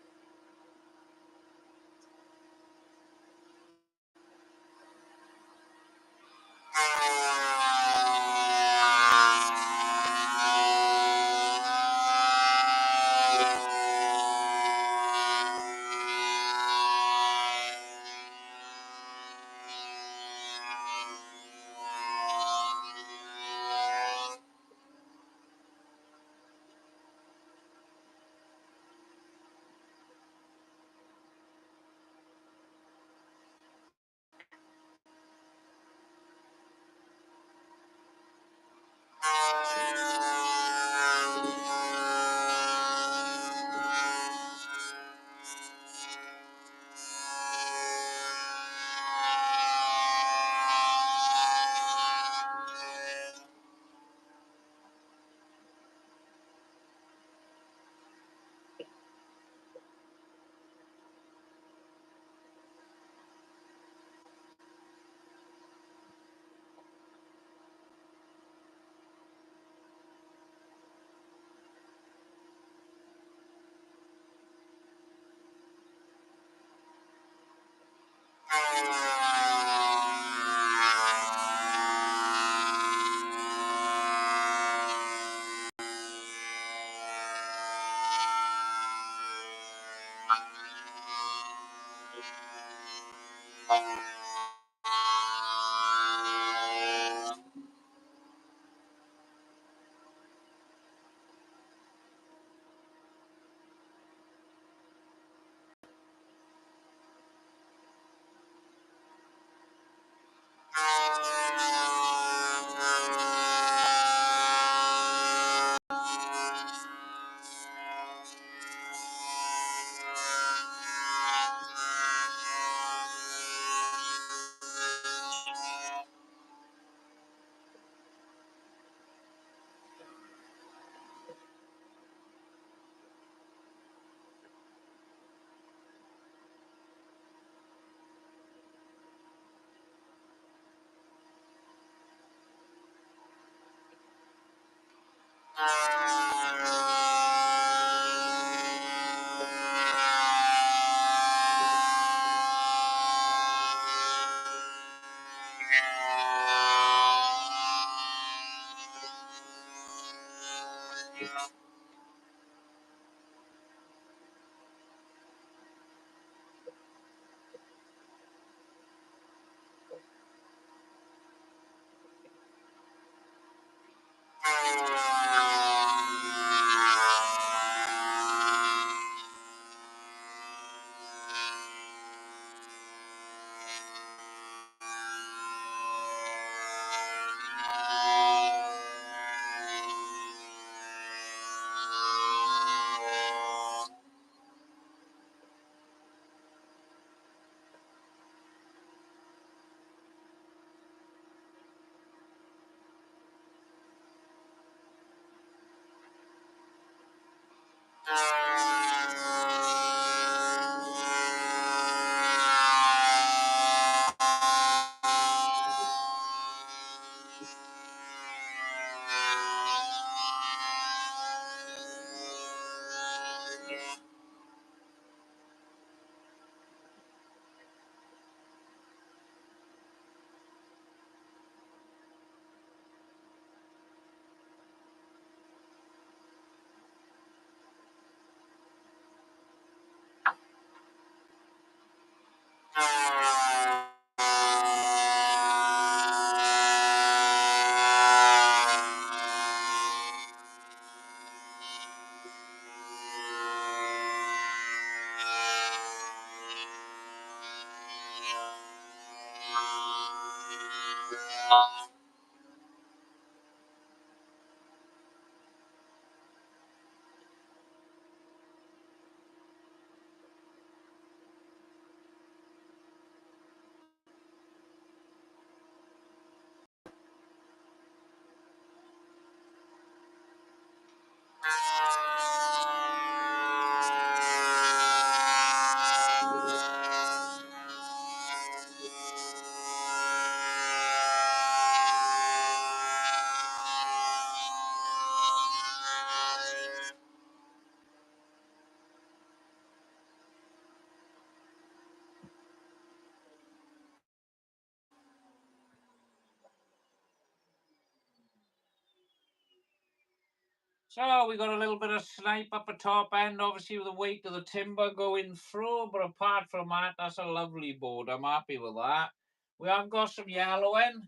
So we got a little bit of snipe up the top end, obviously with the weight of the timber going through, but apart from that, that's a lovely board. I'm happy with that. We have got some yellowing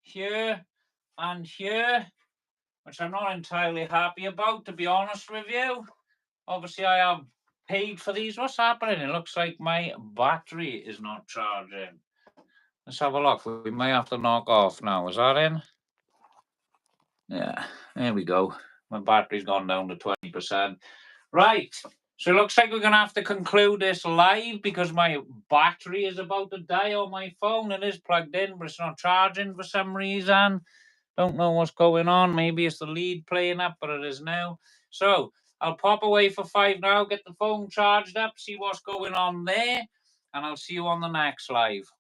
here and here, which I'm not entirely happy about, to be honest with you. Obviously, I have paid for these. What's happening? It looks like my battery is not charging. Let's have a look. We may have to knock off now. Is that in? Yeah, there we go. My battery's gone down to 20%. Right. So it looks like we're going to have to conclude this live because my battery is about to die on my phone. It is plugged in, but it's not charging for some reason. Don't know what's going on. Maybe it's the lead playing up, but it is now. So I'll pop away for 5 now, get the phone charged up, see what's going on there, and I'll see you on the next live.